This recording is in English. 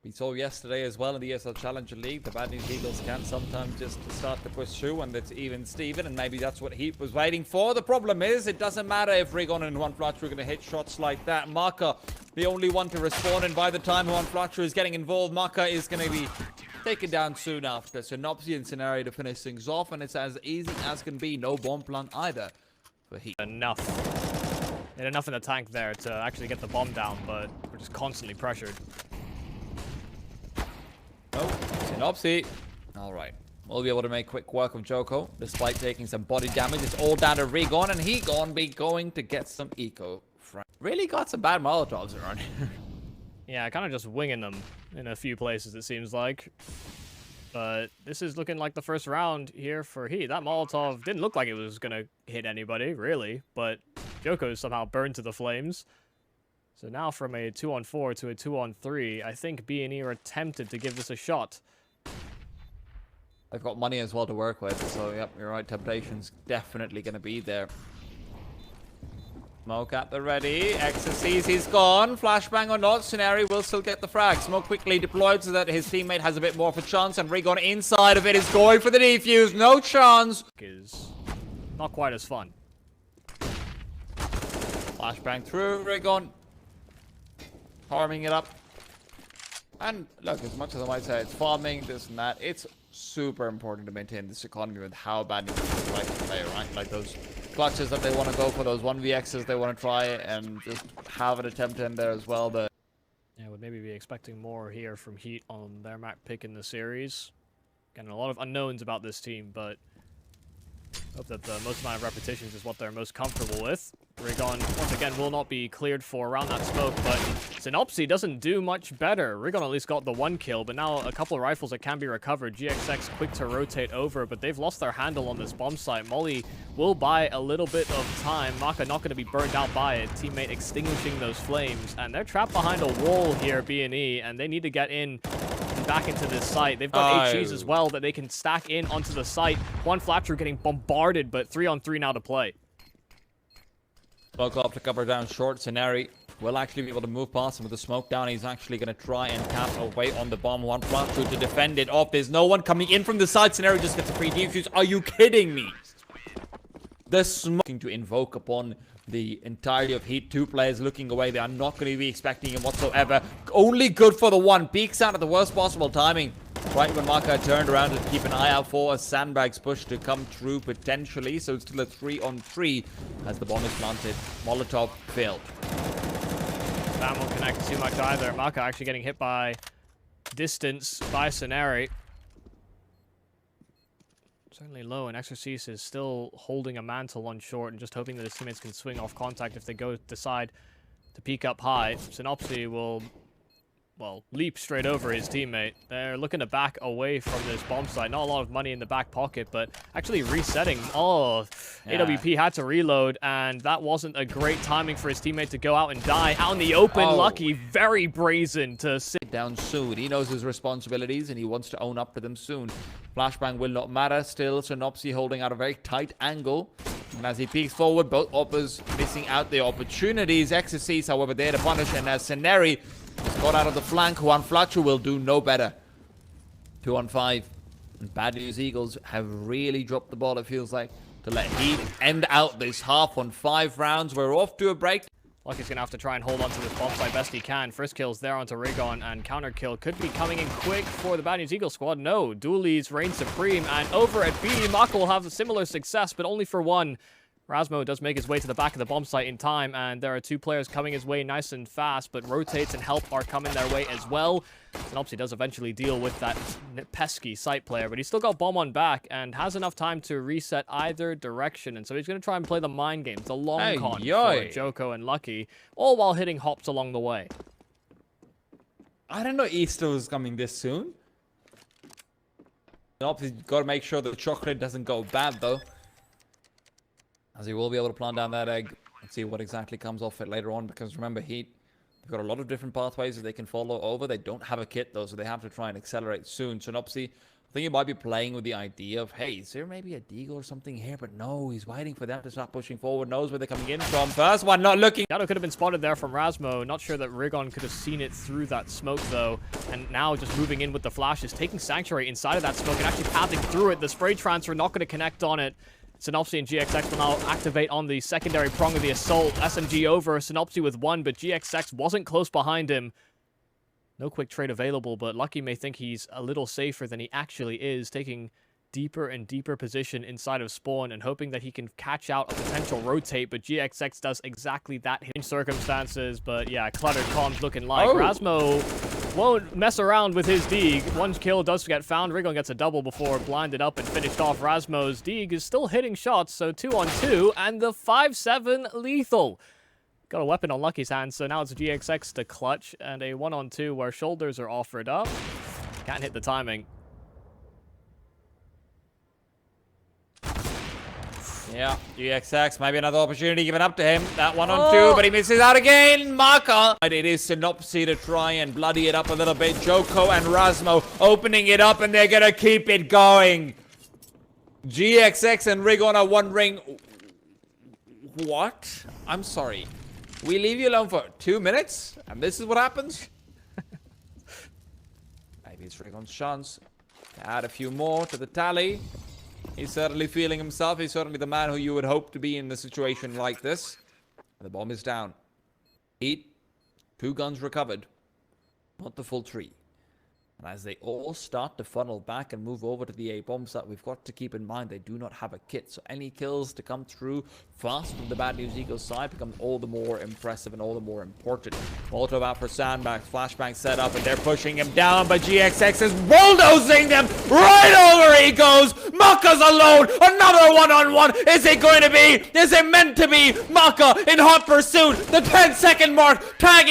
We saw yesterday as well in the ESL Challenger League, the Bad News Eagles can sometimes just start to push through and it's even Steven, and maybe that's what HEET was waiting for. The problem is, it doesn't matter if Rigon and Juan Flatcher are going to hit shots like that. Maka, the only one to respawn, and by the time Juan Flatcher is getting involved, Maka is going to be taken down soon after. So Nopsian scenario to finish things off, and it's as easy as can be. No bomb plant either for HEET. Enough. They had enough in the tank there to actually get the bomb down, but we're just constantly pressured. Oh, Synopsy. Alright. We'll be able to make quick work of Joko, despite taking some body damage. It's all down to Rigon, and he gonna be going to get some eco. Really got some bad Molotovs around here. Yeah, kind of just winging them in a few places, it seems like. But this is looking like the first round here for HEET. That Molotov didn't look like it was going to hit anybody, really. But Joko is somehow burned to the flames. So now from a 2-on-4 to a 2-on-3, I think B&E are tempted to give this a shot. They've got money as well to work with, so yep, you're right. Temptation's definitely going to be there. Smoke at the ready. Ecstasy, he's gone. Flashbang or not, Scenario will still get the frag. Smoke quickly deployed so that his teammate has a bit more of a chance, and Rigon inside of it is going for the defuse. No chance. Is not quite as fun. Flashbang through, Rigon. Farming it up. And look, as much as I might say it's farming, this and that, it's super important to maintain this economy with how bad you like to play, right? Like those clutches that they want to go for, those 1vx's they want to try, and just have an attempt in there as well. But yeah, would maybe be expecting more here from HEET on their map pick in the series. Again, a lot of unknowns about this team, but hope that the most amount of repetitions is what they're most comfortable with. Rigon, once again, will not be cleared for around that smoke, but Synopsy doesn't do much better. Rigon at least got the one kill, but now a couple of rifles that can be recovered. GXX quick to rotate over, but they've lost their handle on this bomb site. Molly will buy a little bit of time. Maka not going to be burned out by it. Teammate extinguishing those flames, and they're trapped behind a wall here, B&E, and they need to get in back into this site. They've got HEs as well that they can stack in onto the site. One Flatcher getting bombarded, but 3-on-3 now to play. Smoke up to cover down short. Scenario will actually be able to move past him with the smoke down. He's actually going to try and cap away on the bomb. One Flatcher to defend it off. There's no one coming in from the side. Scenario just gets a free defuse. Are you kidding me? The smoking to invoke upon the entirety of HEET. Two players looking away. They are not going to be expecting him whatsoever. Only good for the one. Peeks out at the worst possible timing. Right when Maka turned around to keep an eye out for a sandbags push to come through potentially. So it's still a 3-on-3 as the bomb is planted. Molotov failed. That won't connect too much either. Maka actually getting hit by distance by Scenario. Certainly low, and Exorcist is still holding a mantle on short and just hoping that his teammates can swing off contact if they decide to peek up high. Synopsy will, well, leap straight over his teammate. They're looking to back away from this bomb site. Not a lot of money in the back pocket, but actually resetting. Oh, yeah. AWP had to reload, and that wasn't a great timing for his teammate to go out and die. Out in the open, Lucky, very brazen to sit down soon. He knows his responsibilities, and he wants to own up to them soon. Flashbang will not matter. Still, Synopsy holding out a very tight angle. And as he peeks forward, both Oppers missing out the opportunities. Exorcist, however, there to punish, and as Scenario is got out of the flank, Juan Flatcher will do no better. 2-on-5. And Bad News Eagles have really dropped the ball, it feels like, to let HEET end out this half on 5 rounds. We're off to a break. Lucky's going to have to try and hold on to this bomb site best he can. First kill's there onto Rigon, and counter kill could be coming in quick for the Bad News Eagle squad. No, Dooley's reign supreme, and over at B, Maka will have a similar success, but only for one. Rasmo does make his way to the back of the bomb site in time, and there are 2 players coming his way nice and fast, but rotates and help are coming their way as well. Synopsy does eventually deal with that pesky site player, but he's still got bomb on back and has enough time to reset either direction, and so he's going to try and play the mind games, the long con for Joko and Lucky, all while hitting hops along the way. I didn't know Easter was coming this soon. Synopsy's got to make sure that the chocolate doesn't go bad, though. As he will be able to plant down that egg and see what exactly comes off it later on. Because remember, HEET, they've got a lot of different pathways that they can follow over. They don't have a kit, though, so they have to try and accelerate soon. Synopsy I think he might be playing with the idea of, hey, is there maybe a deagle or something here? But no, he's waiting for them to start pushing forward. Knows where they're coming in from. First one, not looking. Shadow could have been spotted there from Razmo. Not sure that Rigon could have seen it through that smoke, though. And now just moving in with the flashes, taking Sanctuary inside of that smoke and actually pathing through it. The spray transfer not going to connect on it. Synopsy and GXX will now activate on the secondary prong of the assault. SMG over, Synopsy with 1, but GXX wasn't close behind him. No quick trade available, but Lucky may think he's a little safer than he actually is, taking deeper and deeper position inside of spawn and hoping that he can catch out a potential rotate, but GXX does exactly that in circumstances. But yeah, cluttered comms looking like Razmo won't mess around with his Deeg. One kill does get found. Rigon gets a double before blinded up and finished off. Razmo's Deeg is still hitting shots, so 2 on 2, and the 5-7 lethal. Got a weapon on Lucky's hands, so now it's GXX to clutch, and a 1 on 2 where shoulders are offered up. Can't hit the timing. Yeah, GXX, maybe another opportunity given up to him. That 1 on 2, but he misses out again. Maka. It is Synopsy to try and bloody it up a little bit. Joko and Razmo opening it up, and they're going to keep it going. GXX and Rigon are wondering, what? I'm sorry. We leave you alone for 2 minutes, and this is what happens? Maybe it's Rigon's chance to add a few more to the tally. He's certainly feeling himself. He's certainly the man who you would hope to be in a situation like this. And the bomb is down. HEET, 2 guns recovered. Not the full 3. And as they all start to funnel back and move over to the A bomb site, we've got to keep in mind they do not have a kit. So any kills to come through fast from the Bad News Eagle side becomes all the more impressive and all the more important. Molotov out for sandbags, flashbang set up, and they're pushing him down, but GXX is bulldozing them right over. He goes. Maka's alone. Another 1-on-1. Is it going to be? Is it meant to be? Maka in hot pursuit. The 10-second mark, tagging.